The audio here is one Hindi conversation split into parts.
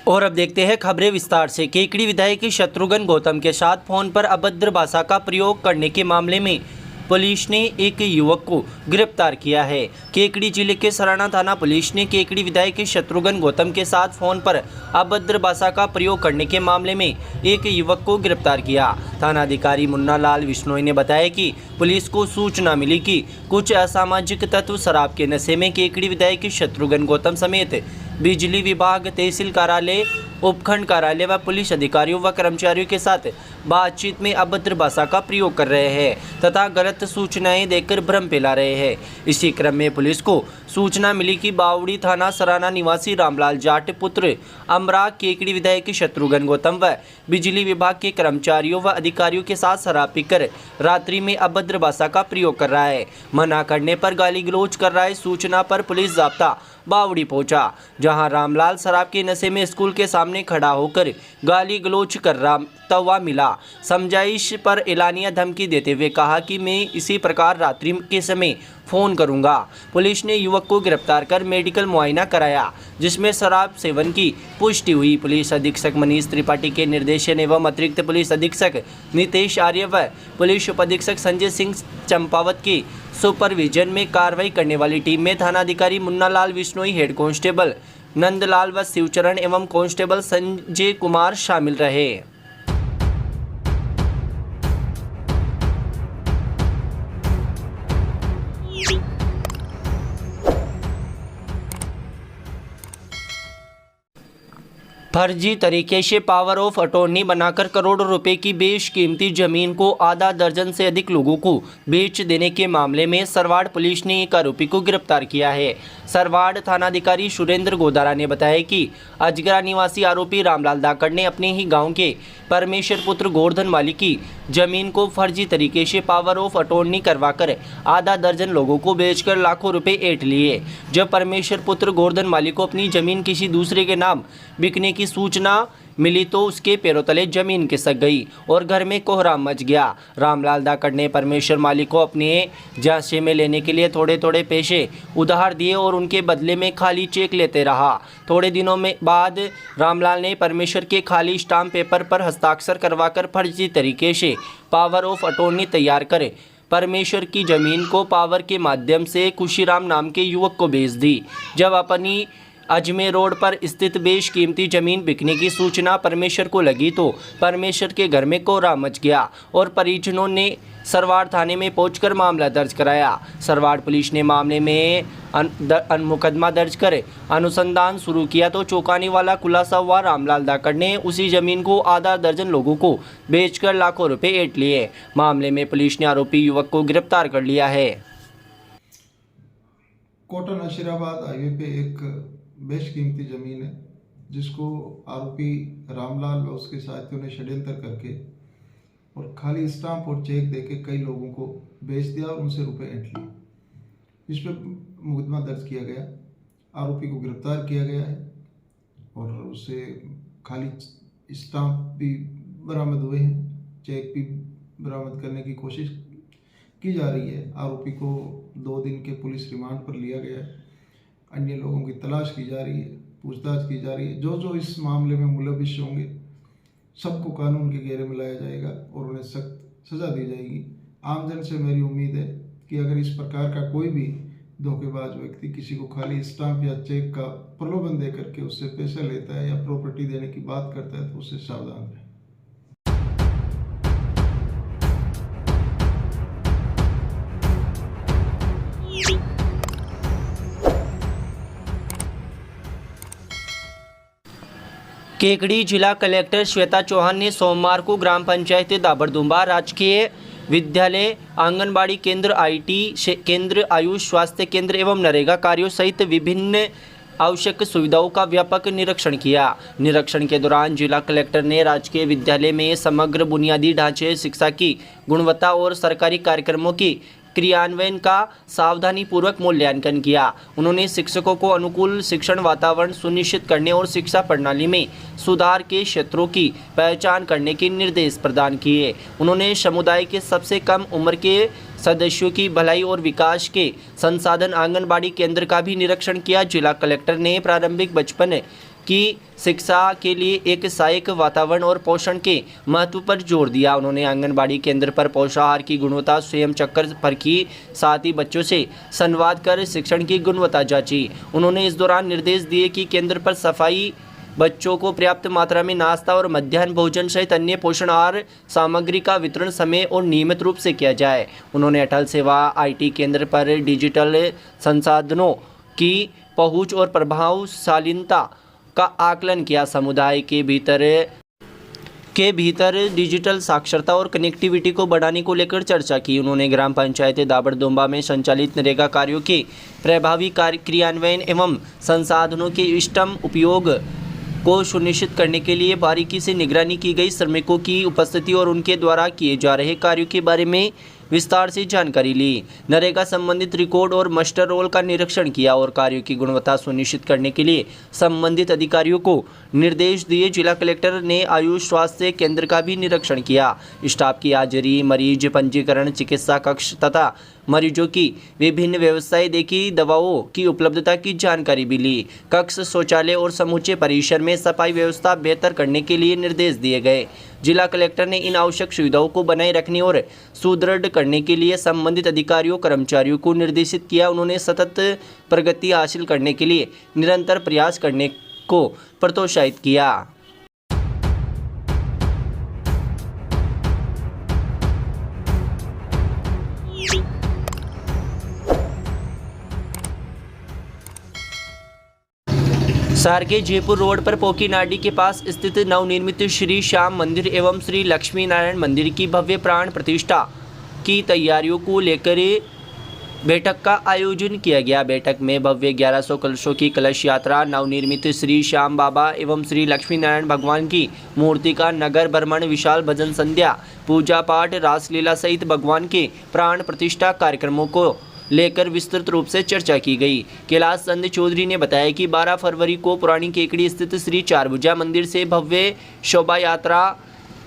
और अब देखते हैं खबरें विस्तार से। केकड़ी विधायक शत्रुघ्न गौतम के साथ फोन पर अभद्र भाषा का प्रयोग करने के मामले में पुलिस ने एक युवक को गिरफ्तार किया है। केकड़ी जिले के सराना थाना पुलिस ने केकड़ी विधायक शत्रुघ्न गौतम के साथ फोन पर अभद्र भाषा का प्रयोग करने के मामले में एक युवक को गिरफ्तार किया। थानाधिकारी मुन्ना लाल बिश्नोई ने बताया कि पुलिस को सूचना मिली कि कुछ असामाजिक तत्व शराब के नशे में केकड़ी विधायक शत्रुघ्न गौतम समेत बिजली विभाग, तहसील कार्यालय, उपखंड कार्यालय व पुलिस अधिकारियों व कर्मचारियों के साथ बातचीत में अभद्र भाषा का प्रयोग कर रहे हैं तथा गलत सूचनाएं देकर भ्रम फैला रहे हैं। इसी क्रम में पुलिस को सूचना मिली कि बावड़ी थाना सराना निवासी रामलाल जाट पुत्र अमरा केकड़ी विधायक शत्रुघ्न गौतम व बिजली विभाग के कर्मचारियों व अधिकारियों के साथ शराब पीकर रात्रि में अभद्र भाषा का प्रयोग कर रहा है। मना करने पर गाली गलौज कर रहा है। सूचना पर पुलिस जाब्ता बावड़ी पहुंचा, जहां रामलाल शराब के नशे में स्कूल के सामने खड़ा होकर गाली गलौज कर रहा हुआ मिला। समझाइश पर एलानिया धमकी देते हुए कहा कि मैं इसी प्रकार रात्रि के समय फ़ोन करूंगा। पुलिस ने युवक को गिरफ्तार कर मेडिकल मुआयना कराया, जिसमें शराब सेवन की पुष्टि हुई। पुलिस अधीक्षक मनीष त्रिपाठी के निर्देशन एवं अतिरिक्त पुलिस अधीक्षक नितेश आर्य व पुलिस उप अधीक्षक संजय सिंह चंपावत की सुपरविजन में कार्रवाई करने वाली टीम में थानाधिकारी मुन्ना लाल बिश्नोई, हेड कांस्टेबल नंदलाल व शिवचरण एवं कांस्टेबल संजय कुमार शामिल रहे। फर्जी तरीके से पावर ऑफ अटॉर्नी बनाकर करोड़ों रुपए की बेशकीमती जमीन को आधा दर्जन से अधिक लोगों को बेच देने के मामले में सरवाड़ पुलिस ने एक आरोपी को गिरफ्तार किया है। सरवाड़ थानाधिकारी सुरेंद्र गोदारा ने बताया कि अजगरा निवासी आरोपी रामलाल दाकड़ ने अपने ही गांव के परमेश्वर पुत्र गोवर्धन माली की जमीन को फर्जी तरीके से पावर ऑफ अटॉर्नी करवाकर आधा दर्जन लोगों को बेचकर लाखों रुपए ऐंठ लिए। जब परमेश्वर पुत्र गोवर्धन माली को अपनी जमीन किसी दूसरे के नाम बिकने की सूचना मिली तो उसके पैरों तले जमीन खिसक गई और घर में कोहराम मच गया। रामलाल दाकड़ ने परमेश्वर माली को अपने झांसे में लेने के लिए थोड़े थोड़े पैसे उधार दिए और उनके बदले में खाली चेक लेते रहा। थोड़े दिनों में बाद रामलाल ने परमेश्वर के खाली स्टाम्प पेपर पर हस्ताक्षर करवाकर फर्जी तरीके से पावर ऑफ अटॉर्नी तैयार करे परमेश्वर की जमीन को पावर के माध्यम से खुशीराम नाम के युवक को बेच दी। जब अपनी अजमेर रोड पर स्थित बेशकीमती जमीन बिकने की सूचना परमेश्वर को लगी तो परमेश्वर के घर में कोहराम मच गया और परिजनों ने सरवाड़ थाने में पहुंचकर मामला दर्ज कराया। सरवाड़ पुलिस ने मामले में मुकदमा दर्ज कर अनुसंधान शुरू किया तो चौंकाने वाला खुलासा हुआ। रामलाल दाकड़ ने उसी जमीन को आधा दर्जन लोगों को बेचकर लाखों रुपए ऐंठ लिए। मामले में पुलिस ने आरोपी युवक को गिरफ्तार कर लिया है। कोटा नशीराबाद हाईवे पे एक बेशकीमती ज़मीन है जिसको आरोपी रामलाल व उसके साथियों ने षड्यंत्र करके और खाली स्टाम्प और चेक देके कई लोगों को बेच दिया और उनसे रुपए ऐंठ लिए। इस पर मुकदमा दर्ज किया गया, आरोपी को गिरफ्तार किया गया है और उसे खाली स्टाम्प भी बरामद हुए हैं, चेक भी बरामद करने की कोशिश की जा रही है। आरोपी को 2 दिन के पुलिस रिमांड पर लिया गया है। अन्य लोगों की तलाश की जा रही है, पूछताछ की जा रही है। जो जो इस मामले में मुलविस होंगे सबको कानून के घेरे में लाया जाएगा और उन्हें सख्त सज़ा दी जाएगी। आमजन से मेरी उम्मीद है कि अगर इस प्रकार का कोई भी धोखेबाज व्यक्ति किसी को खाली स्टाम्प या चेक का प्रलोभन दे करके उससे पैसा लेता है या प्रॉपर्टी देने की बात करता है तो उससे सावधान रहें। केकड़ी जिला कलेक्टर श्वेता चौहान ने सोमवार को ग्राम पंचायत दाबड़दुम्बा, राजकीय विद्यालय, आंगनबाड़ी केंद्र, IT केंद्र, आयुष स्वास्थ्य केंद्र एवं नरेगा कार्यों सहित विभिन्न आवश्यक सुविधाओं का व्यापक निरीक्षण किया। निरीक्षण के दौरान जिला कलेक्टर ने राजकीय विद्यालय में समग्र बुनियादी ढांचे, शिक्षा की गुणवत्ता और सरकारी कार्यक्रमों की क्रियान्वयन का सावधानीपूर्वक मूल्यांकन किया। उन्होंने शिक्षकों को अनुकूल शिक्षण वातावरण सुनिश्चित करने और शिक्षा प्रणाली में सुधार के क्षेत्रों की पहचान करने के निर्देश प्रदान किए। उन्होंने समुदाय के सबसे कम उम्र के सदस्यों की भलाई और विकास के संसाधन आंगनबाड़ी केंद्र का भी निरीक्षण किया। जिला कलेक्टर ने प्रारंभिक बचपन की शिक्षा के लिए एक सहायक वातावरण और पोषण के महत्व पर जोर दिया। उन्होंने आंगनबाड़ी केंद्र पर पोषाहार की गुणवत्ता स्वयं चक्कर परखी, साथ ही बच्चों से संवाद कर शिक्षण की गुणवत्ता जांची। उन्होंने इस दौरान निर्देश दिए कि केंद्र पर सफाई, बच्चों को पर्याप्त मात्रा में नाश्ता और मध्याह्न भोजन सहित अन्य पोषण आहार सामग्री का वितरण समय और नियमित रूप से किया जाए। उन्होंने अटल सेवा IT केंद्र पर डिजिटल संसाधनों की पहुंच और प्रभावशीलता का आकलन किया। समुदाय के भीतर डिजिटल साक्षरता और कनेक्टिविटी को बढ़ाने को लेकर चर्चा की। उन्होंने ग्राम पंचायत दाबड़दोंबा में संचालित नरेगा कार्यों के प्रभावी क्रियान्वयन एवं संसाधनों के इष्टतम उपयोग को सुनिश्चित करने के लिए बारीकी से निगरानी की गई, श्रमिकों की उपस्थिति और उनके द्वारा किए जा रहे कार्यों के बारे में विस्तार से जानकारी ली। नरेगा संबंधित रिकॉर्ड और मास्टर रोल का निरीक्षण किया और कार्यों की गुणवत्ता सुनिश्चित करने के लिए संबंधित अधिकारियों को निर्देश दिए। जिला कलेक्टर ने आयुष स्वास्थ्य केंद्र का भी निरीक्षण किया। स्टाफ की हाजिरी, मरीज पंजीकरण, चिकित्सा कक्ष तथा मरीजों की विभिन्न व्यवस्थाएं देखी। दवाओं की उपलब्धता की जानकारी भी ली। कक्ष, शौचालय और समूचे परिसर में सफाई व्यवस्था बेहतर करने के लिए निर्देश दिए गए। जिला कलेक्टर ने इन आवश्यक सुविधाओं को बनाए रखने और सुदृढ़ करने के लिए संबंधित अधिकारियों कर्मचारियों को निर्देशित किया। उन्होंने सतत प्रगति हासिल करने के लिए निरंतर प्रयास करने को प्रोत्साहित किया। शहर के जयपुर रोड पर पोकीनाडी के पास स्थित नवनिर्मित श्री श्याम मंदिर एवं श्री लक्ष्मी नारायण मंदिर की भव्य प्राण प्रतिष्ठा की तैयारियों को लेकर बैठक का आयोजन किया गया। बैठक में भव्य 1100 कलशों की कलश यात्रा, नवनिर्मित श्री श्याम बाबा एवं श्री लक्ष्मी नारायण भगवान की मूर्ति का नगर भ्रमण, विशाल भजन संध्या, पूजा पाठ, रासलीला सहित भगवान के प्राण प्रतिष्ठा कार्यक्रमों को लेकर विस्तृत रूप से चर्चा की गई। कैलाश चंद चौधरी ने बताया कि 12 फरवरी को पुरानी केकड़ी स्थित श्री चारभुजा मंदिर से भव्य शोभा यात्रा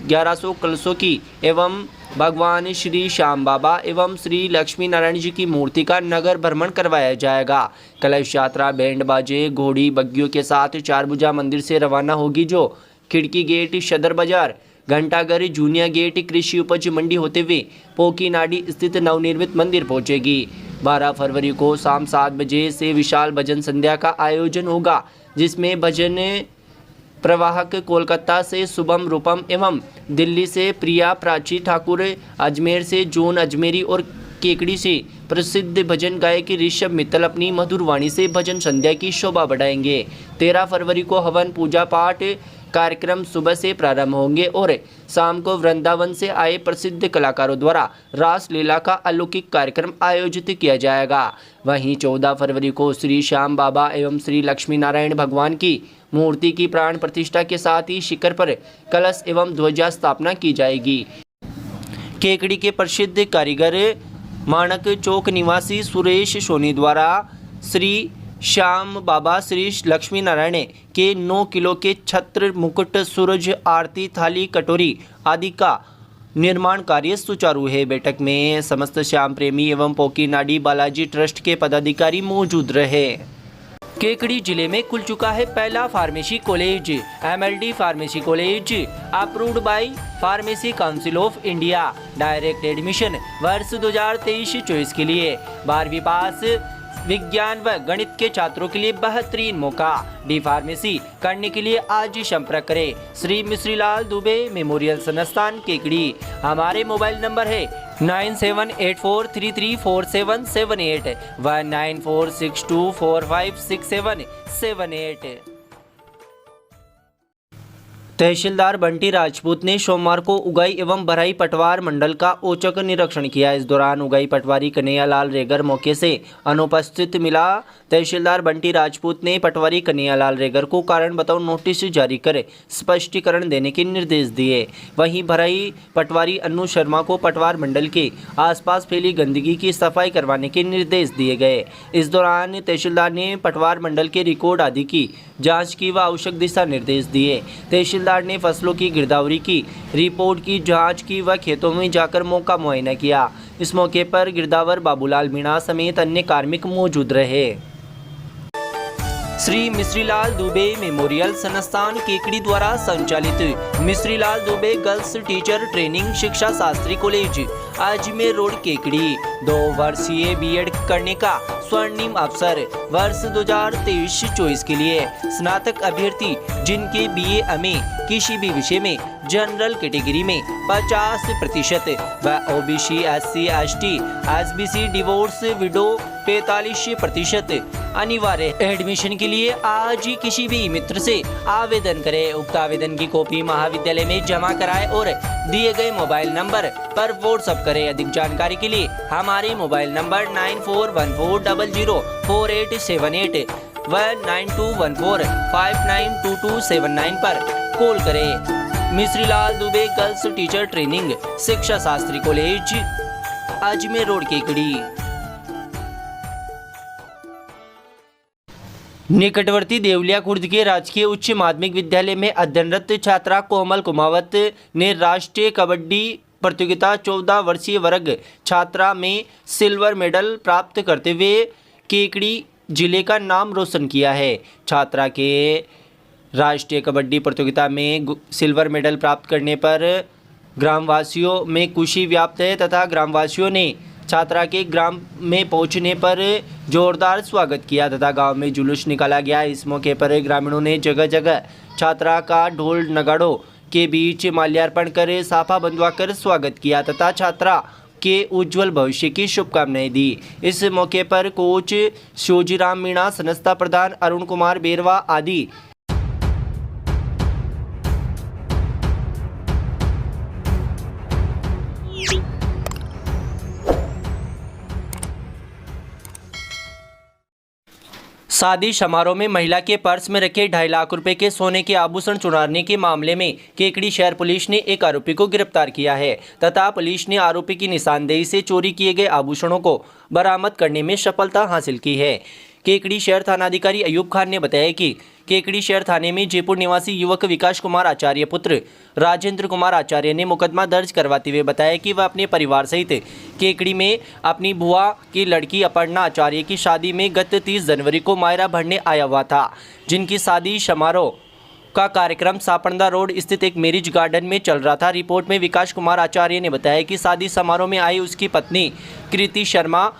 1100 कलशों की एवं भगवान श्री श्याम बाबा एवं श्री लक्ष्मी नारायण जी की मूर्ति का नगर भ्रमण करवाया जाएगा। कलश यात्रा बैंड बाजे, घोड़ी, बग्गियों के साथ चारभुजा मंदिर से रवाना होगी, जो खिड़की गेट, सदर बाजार, घंटाघर, जूनिया गेट, कृषि उपज मंडी होते हुए पोकीनाडी स्थित नवनिर्मित मंदिर पहुंचेगी। 12 फरवरी को शाम 7 बजे से विशाल भजन संध्या का आयोजन होगा, जिसमें भजन प्रवाहक कोलकाता से शुभम रूपम एवं दिल्ली से प्रिया प्राची ठाकुर, अजमेर से जून अजमेरी और केकड़ी से प्रसिद्ध भजन गायक ऋषभ मित्तल अपनी मधुर वाणी से भजन संध्या की शोभा बढ़ाएंगे। 13 फरवरी को हवन पूजा पाठ कार्यक्रम सुबह से प्रारंभ होंगे और शाम को वृंदावन से आए प्रसिद्ध कलाकारों द्वारा रास लीला का अलौकिक कार्यक्रम आयोजित किया जाएगा। वहीं 14 फरवरी को श्री श्याम बाबा एवं श्री लक्ष्मी नारायण भगवान की मूर्ति की प्राण प्रतिष्ठा के साथ ही शिखर पर कलश एवं ध्वजा स्थापना की जाएगी। केकड़ी के प्रसिद्ध कारीगर माणक चौक निवासी सुरेश सोनी द्वारा श्री श्याम बाबा श्री लक्ष्मी नारायण के 9 किलो के छत्र, मुकुट, सूरज आरती थाली, कटोरी आदि का निर्माण कार्य सुचारू है। बैठक में समस्त श्याम प्रेमी एवं पोकीनाडी बालाजी ट्रस्ट के पदाधिकारी मौजूद रहे। केकड़ी जिले में खुल चुका है पहला pharmacy college. MLD pharmacy college approved by pharmacy council of India. Direct admission वर्ष 2023-24 के लिए 12वीं पास विज्ञान व गणित के छात्रों के लिए बेहतरीन मौका। डी फार्मेसी करने के लिए आज ही संपर्क करें श्री मिश्रीलाल दुबे मेमोरियल संस्थान केकड़ी। हमारे मोबाइल नंबर है 9784334778 व 9462456778। तहसीलदार बंटी राजपूत ने सोमवार को उगाई एवं बराई पटवार मंडल का औचक निरीक्षण किया। इस दौरान उगाई पटवारी कन्हैयालाल रेगर मौके से अनुपस्थित मिला। तहसीलदार बंटी राजपूत ने पटवारी कन्हैयालाल रेगर को कारण बताओ नोटिस जारी कर स्पष्टीकरण देने के निर्देश दिए। वहीं भराई पटवारी अन्नू शर्मा को पटवार मंडल के आसपास फैली गंदगी की सफाई करवाने के निर्देश दिए गए। इस दौरान तहसीलदार ने पटवार मंडल के रिकॉर्ड आदि की जांच की व आवश्यक दिशा निर्देश दिए। तहसीलदार ने फसलों की गिरदावरी की रिपोर्ट की जांच की व खेतों में जाकर मौका मुआयना किया। इस मौके पर गिरदावर बाबूलाल मीणा समेत अन्य कार्मिक मौजूद रहे। श्री मिश्रीलाल दुबे मेमोरियल संस्थान केकड़ी द्वारा संचालित Mishrilal Dubey girls teacher training शिक्षा शास्त्री कॉलेज अजमेर रोड केकड़ी 2 वर्षीय बीएड करने का स्वर्णिम अवसर। वर्ष 2023-24 के लिए स्नातक अभ्यर्थी जिनके बीए में किसी भी विषय में जनरल कैटेगरी में 50% व OBC SC ST SBC divorce window 45% अनिवार्य। एडमिशन के लिए आज ही किसी भी मित्र से आवेदन करें। उक्त आवेदन की कॉपी महाविद्यालय में जमा कराएं और दिए गए मोबाइल नंबर पर व्हाट्सएप करें। अधिक जानकारी के लिए हमारे मोबाइल नंबर 9414004878 व 9214592279 पर कॉल करें। Mishrilal Dubey girls teacher training शिक्षा शास्त्री कॉलेज अजमेर रोड केकड़ी। निकटवर्ती देवलिया खुर्द के राजकीय उच्च माध्यमिक विद्यालय में अध्ययनरत छात्रा कोमल कुमावत ने राष्ट्रीय कबड्डी प्रतियोगिता 14 वर्षीय वर्ग छात्रा में सिल्वर मेडल प्राप्त करते हुए केकड़ी जिले का नाम रोशन किया है। छात्रा के राष्ट्रीय कबड्डी प्रतियोगिता में सिल्वर मेडल प्राप्त करने पर ग्रामवासियों में खुशी व्याप्त है तथा ग्रामवासियों ने छात्रा के ग्राम में पहुंचने पर जोरदार स्वागत किया तथा गांव में जुलूस निकाला गया। इस मौके पर ग्रामीणों ने जगह जगह छात्रा का ढोल नगाड़ों के बीच माल्यार्पण कर साफा बंधवाकर स्वागत किया तथा छात्रा के उज्जवल भविष्य की शुभकामनाएं दी। इस मौके पर कोच शिवजीराम मीणा, संस्था प्रधान अरुण कुमार बेरवा आदि शादी समारोह में महिला के पर्स में रखे 2.5 लाख रुपए के सोने के आभूषण चुराने के मामले में केकड़ी शहर पुलिस ने एक आरोपी को गिरफ्तार किया है तथा पुलिस ने आरोपी की निशानदेही से चोरी किए गए आभूषणों को बरामद करने में सफलता हासिल की है। केकड़ी शहर थानाधिकारी अयूब खान ने बताया कि केकड़ी शहर थाने में जयपुर निवासी युवक विकास कुमार आचार्य पुत्र राजेंद्र कुमार आचार्य ने मुकदमा दर्ज करवाते हुए बताया कि वह अपने परिवार सहित केकड़ी में अपनी बुआ की लड़की अपर्णा आचार्य की शादी में गत 30 जनवरी को मायरा भरने आया हुआ था, जिनकी शादी समारोह का कार्यक्रम सापंदा रोड स्थित एक मैरिज गार्डन में चल रहा था। रिपोर्ट में विकास कुमार आचार्य ने बताया कि शादी समारोह में आई उसकी पत्नी कृति शर्मा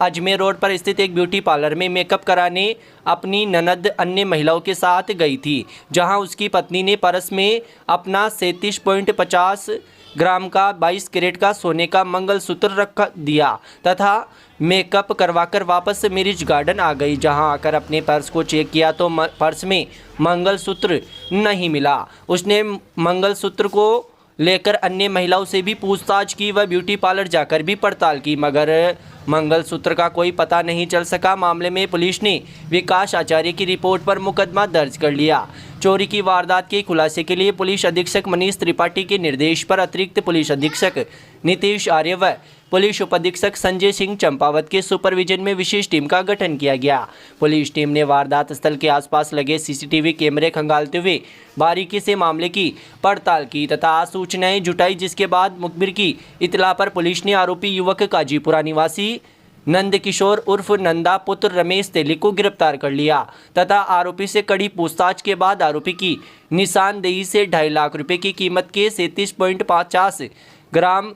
अजमेर रोड पर स्थित एक ब्यूटी पार्लर में मेकअप कराने अपनी ननद अन्य महिलाओं के साथ गई थी, जहां उसकी पत्नी ने पर्स में अपना 37.50 ग्राम का 22 कैरेट का सोने का मंगलसूत्र रख दिया तथा मेकअप करवाकर वापस मैरिज गार्डन आ गई। जहां आकर अपने पर्स को चेक किया तो पर्स में मंगलसूत्र नहीं मिला। उसने मंगलसूत्र को लेकर अन्य महिलाओं से भी पूछताछ की व ब्यूटी पार्लर जाकर भी पड़ताल की, मगर मंगलसूत्र का कोई पता नहीं चल सका। मामले में पुलिस ने विकास आचार्य की रिपोर्ट पर मुकदमा दर्ज कर लिया। चोरी की वारदात के खुलासे के लिए पुलिस अधीक्षक मनीष त्रिपाठी के निर्देश पर अतिरिक्त पुलिस अधीक्षक नीतीश आर्य व पुलिस उपाधीक्षक संजय सिंह चंपावत के सुपरविजन में विशेष टीम का गठन किया गया। पुलिस टीम ने वारदात स्थल के आसपास लगे सीसीटीवी कैमरे खंगालते हुए बारीकी से मामले की पड़ताल की तथा सूचनाएं जुटाई, जिसके बाद मुखबिर की इतला पर पुलिस ने आरोपी युवक काजीपुरा निवासी नंद किशोर उर्फ नंदा पुत्र रमेश तेली को गिरफ्तार कर लिया तथा आरोपी से कड़ी पूछताछ के बाद आरोपी की निशानदेही से 2.5 लाख रुपए की कीमत के 37.50 ग्राम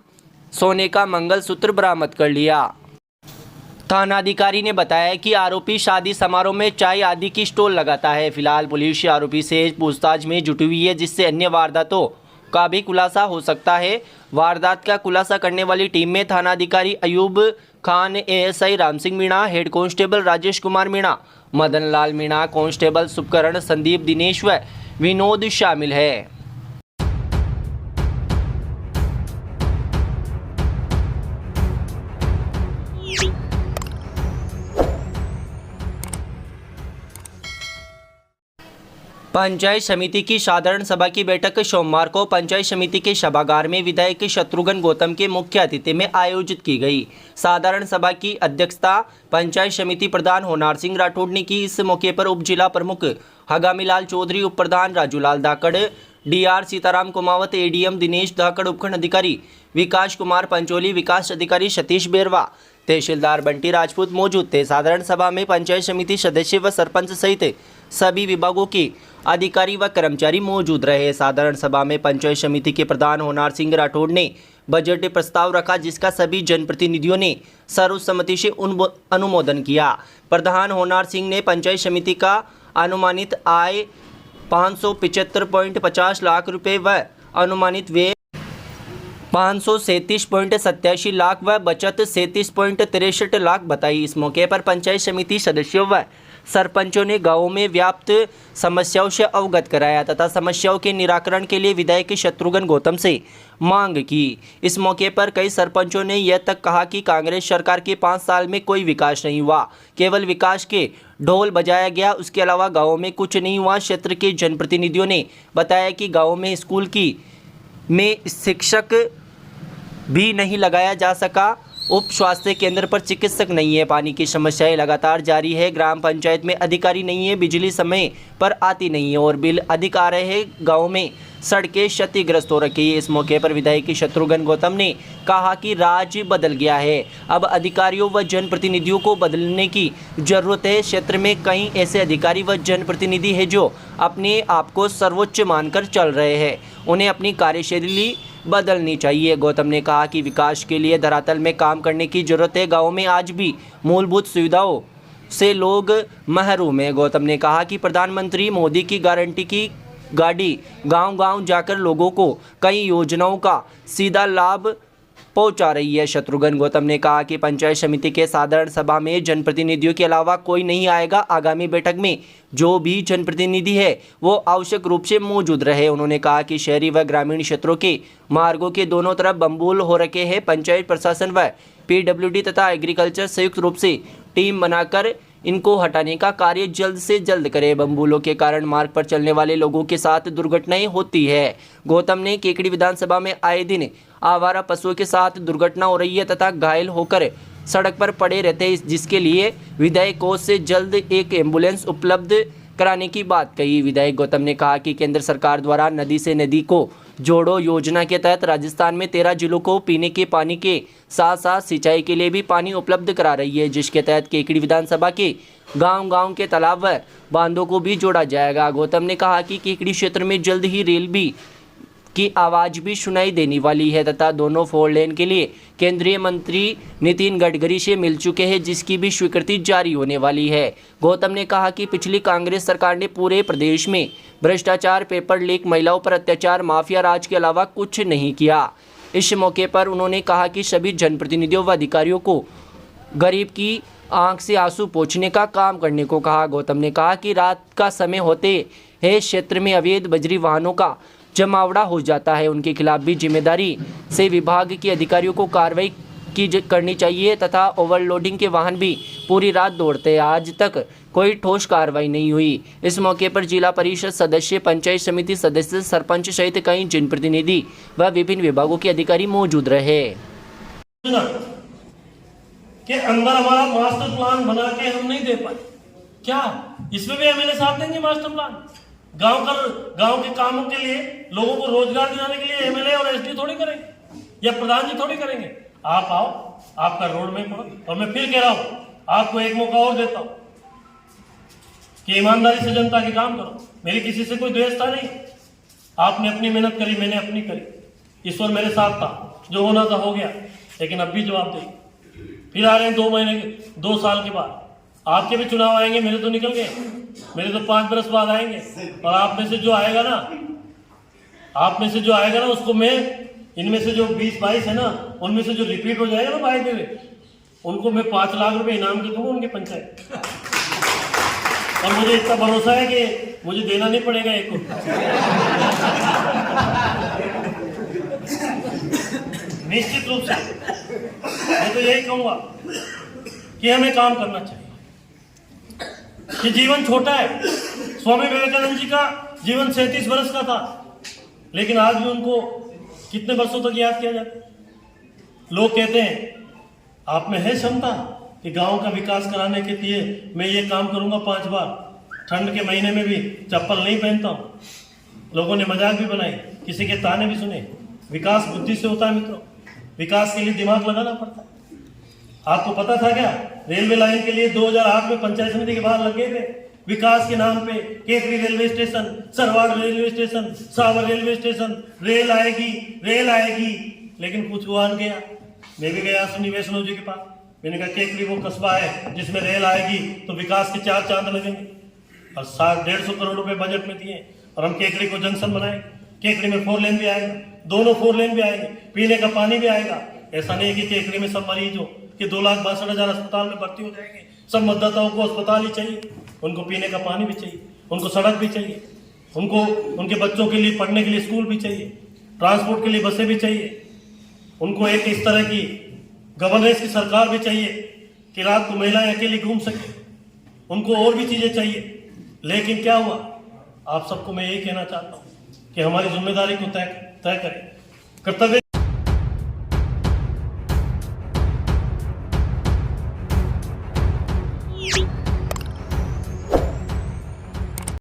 सोने का मंगलसूत्र बरामद कर लिया। थानाधिकारी ने बताया कि आरोपी शादी समारोह में चाय आदि की स्टॉल लगाता है। फिलहाल पुलिस आरोपी से पूछताछ में जुटी हुई है, जिससे अन्य वारदातों का भी खुलासा हो सकता है। वारदात का खुलासा करने वाली टीम में थानाधिकारी Ayub Khan, ASI Ram Singh Meena, head constable Rajesh Kumar Meena, Madan Lal Meena, constable Supkaran, Sandeep Dinesh व विनोद शामिल है। पंचायत समिति की साधारण सभा की बैठक सोमवार को पंचायत समिति के सभागार में विधायक शत्रुघ्न गौतम के मुख्य अतिथि में आयोजित की गई। साधारण सभा की अध्यक्षता पंचायत समिति प्रधान होनार सिंह राठौड़ ने की। इस मौके पर उप जिला प्रमुख हगामीलाल चौधरी, उप प्रधान राजूलाल धाकड़, डीआर सीताराम कुमावत, एडीएम दिनेश धाकड़, उपखंड अधिकारी विकास कुमार पंचोली, विकास अधिकारी सतीश बेरवा, तहसीलदार बंटी राजपूत मौजूद थे। साधारण सभा में पंचायत समिति सदस्य व सरपंच सहित सभी विभागों के अधिकारी व कर्मचारी मौजूद रहे। साधारण सभा में पंचायत समिति के प्रधान होनार सिंह राठौड़ ने बजट प्रस्ताव रखा, जिसका सभी जनप्रतिनिधियों ने सर्वसम्मति से अनुमोदन किया। प्रधान होनार सिंह ने पंचायत समिति का अनुमानित आय 575.50 लाख रुपए व अनुमानित व्यय 537.87 लाख व बचत 37.63 लाख बताई। इस मौके पर पंचायत समिति सदस्यों व सरपंचों ने गांवों में व्याप्त समस्याओं से अवगत कराया तथा समस्याओं के निराकरण के लिए विधायक शत्रुघ्न गौतम से मांग की। इस मौके पर कई सरपंचों ने यह तक कहा कि कांग्रेस सरकार के 5 साल में कोई विकास नहीं हुआ, केवल विकास के ढोल बजाया गया, उसके अलावा गाँवों में कुछ नहीं हुआ। क्षेत्र के जनप्रतिनिधियों ने बताया कि गाँवों में स्कूल में शिक्षक भी नहीं लगाया जा सका, उप स्वास्थ्य केंद्र पर चिकित्सक नहीं है, पानी की समस्याएं लगातार जारी है, ग्राम पंचायत में अधिकारी नहीं है, बिजली समय पर आती नहीं है और बिल अधिक आ रहे हैं, गाँव में सड़कें क्षतिग्रस्त हो रखी है। इस मौके पर विधायक शत्रुघ्न गौतम ने कहा कि राज्य बदल गया है, अब अधिकारियों व जनप्रतिनिधियों को बदलने की जरूरत है। क्षेत्र में कई ऐसे अधिकारी व जनप्रतिनिधि हैं जो अपने आप को सर्वोच्च मानकर चल रहे हैं, उन्हें अपनी कार्यशैली बदलनी चाहिए। गौतम ने कहा कि विकास के लिए धरातल में काम करने की जरूरत है, गाँव में आज भी मूलभूत सुविधाओं से लोग महरूम हैं। गौतम ने कहा कि प्रधानमंत्री मोदी की गारंटी की गाड़ी गांव-गांव जाकर लोगों को कई योजनाओं का सीधा लाभ पहुंचा रही है। शत्रुघ्न गौतम ने कहा कि पंचायत समिति के साधारण सभा में जनप्रतिनिधियों के अलावा कोई नहीं आएगा। आगामी बैठक में जो भी जनप्रतिनिधि है वो आवश्यक रूप से मौजूद रहे। उन्होंने कहा कि शहरी व ग्रामीण क्षेत्रों के मार्गों के दोनों तरफ बम्बूल हो रखे हैं। पंचायत प्रशासन व PWD तथा एग्रीकल्चर संयुक्त रूप से टीम बनाकर इनको हटाने का कार्य जल्द से जल्द करे। बम्बूलों के कारण मार्ग पर चलने वाले लोगों के साथ दुर्घटनाएं होती है। गौतम ने केकड़ी विधानसभा में आए दिन आवारा पशुओं के साथ दुर्घटना हो रही है तथा घायल होकर सड़क पर पड़े रहते हैं, जिसके लिए विधायक कोष से जल्द एक एम्बुलेंस उपलब्ध कराने की बात कही। विधायक गौतम ने कहा कि केंद्र सरकार द्वारा नदी से नदी को जोड़ो योजना के तहत राजस्थान में 13 जिलों को पीने के पानी के साथ साथ सिंचाई के लिए भी पानी उपलब्ध करा रही है, जिसके तहत केकड़ी विधानसभा के गांव-गांव के तालाब व बांधों को भी जोड़ा जाएगा। गौतम ने कहा कि केकड़ी क्षेत्र में जल्द ही रेल भी की आवाज़ भी सुनाई देने वाली है तथा दोनों 4 लेन के लिए केंद्रीय मंत्री नितिन गडकरी से मिल चुके हैं, जिसकी भी स्वीकृति जारी होने वाली है। गौतम ने कहा कि पिछली कांग्रेस सरकार ने पूरे प्रदेश में भ्रष्टाचार, पेपर लीक, महिलाओं पर अत्याचार, माफिया राज के अलावा कुछ नहीं किया। इस मौके पर उन्होंने कहा कि सभी जनप्रतिनिधियों व अधिकारियों को गरीब की आंख से आंसू पोंछने का काम करने को कहा। गौतम ने कहा कि रात का समय होते है क्षेत्र में अवैध बजरी वाहनों का जमावड़ा हो जाता है, उनके खिलाफ भी जिम्मेदारी से विभाग के अधिकारियों को कार्रवाई करनी चाहिए तथा ओवरलोडिंग के वाहन भी पूरी रात दौड़ते हैं, आज तक कोई ठोस कार्रवाई नहीं हुई। इस मौके पर जिला परिषद सदस्य, पंचायत समिति सदस्य, सरपंच सहित कई जनप्रतिनिधि व विभिन्न विभागों के अधिकारी मौजूद रहे। के अंदर हमारा मास्टर प्लान बना के हम नहीं दे पाए, क्या इसमें भी एमएलए साथ देंगे? मास्टर प्लान गांव के कामों के लिए, लोगों को रोजगार दिलाने के लिए एमएलए और एसडी थोड़ी करेंगे या प्रधान जी थोड़ी करेंगे। आप आओ, आपका रोड में पड़ो। और मैं फिर कह रहा हूं, आपको एक मौका और देता हूं कि ईमानदारी से जनता के काम करो। मेरी किसी से कोई द्वेष था नहीं, आपने अपनी मेहनत करी, मैंने अपनी करी, ईश्वर मेरे साथ था, जो होना था हो गया। लेकिन अब भी जवाब दे, फिर आ रहे हैं 2 साल के बाद आपके भी चुनाव आएंगे, मेरे तो निकल गए, मेरे तो 5 बरस बाद आएंगे। और आप में से जो आएगा ना उसको मैं, इनमें से जो 20-22 है ना, उनमें से जो रिपीट हो जाएगा ना भाई मेरे, उनको मैं 5 लाख रुपए इनाम के दूंगा उनके पंचायत। और मुझे इतना भरोसा है कि मुझे देना नहीं पड़ेगा एक को। निश्चित रूप से मैं तो यही कहूंगा कि हमें काम करना चाहिए। कि जीवन छोटा है। स्वामी विवेकानंद जी का जीवन 37 वर्ष का था, लेकिन आज भी उनको कितने वर्षों तक याद किया जाता है। लोग कहते हैं आप में है क्षमता कि गांव का विकास कराने के लिए मैं ये काम करूंगा 5 बार, ठंड के महीने में भी चप्पल नहीं पहनता हूं। लोगों ने मजाक भी बनाई, किसी के ताने भी सुने। विकास बुद्धि से होता है मित्रों, विकास के लिए दिमाग लगाना पड़ता है। आपको पता था क्या? रेलवे लाइन के लिए 2008 में पंचायत समिति के बाहर लगे थे विकास के नाम पे। Kekri railway station, Sarwar railway station, Sawar railway station, rail आएगी, लेकिन कुछ हुआ नहीं गया। मैं भी गया सुनी वैष्णव जी के पास, मैंने कहा केकड़ी वो कस्बा है जिसमें रेल आएगी तो विकास के 4 चांद लगेंगे, और 150 करोड़ रुपए बजट में दिए, और हम केकड़ी को जंक्शन बनाए। केकड़ी में 4 लेन भी आएगा, दोनों 4 लेन भी आएंगे, पीने का पानी भी आएगा। ऐसा नहीं है कि केकड़ी में सब मरीज हो कि 2,62,000 अस्पताल में भर्ती हो जाएंगे। सब मतदाताओं को अस्पताल ही चाहिए, उनको पीने का पानी भी चाहिए, उनको सड़क भी चाहिए, उनको उनके बच्चों के लिए पढ़ने के लिए स्कूल भी चाहिए, ट्रांसपोर्ट के लिए बसें भी चाहिए, उनको एक इस तरह की गवर्नेंस की सरकार भी चाहिए कि रात को महिलाएं अकेली घूम सके, उनको और भी चीजें चाहिए। लेकिन क्या हुआ? आप सबको मैं यही कहना चाहता हूँ कि हमारी जिम्मेदारी को तय करें, कर्तव्य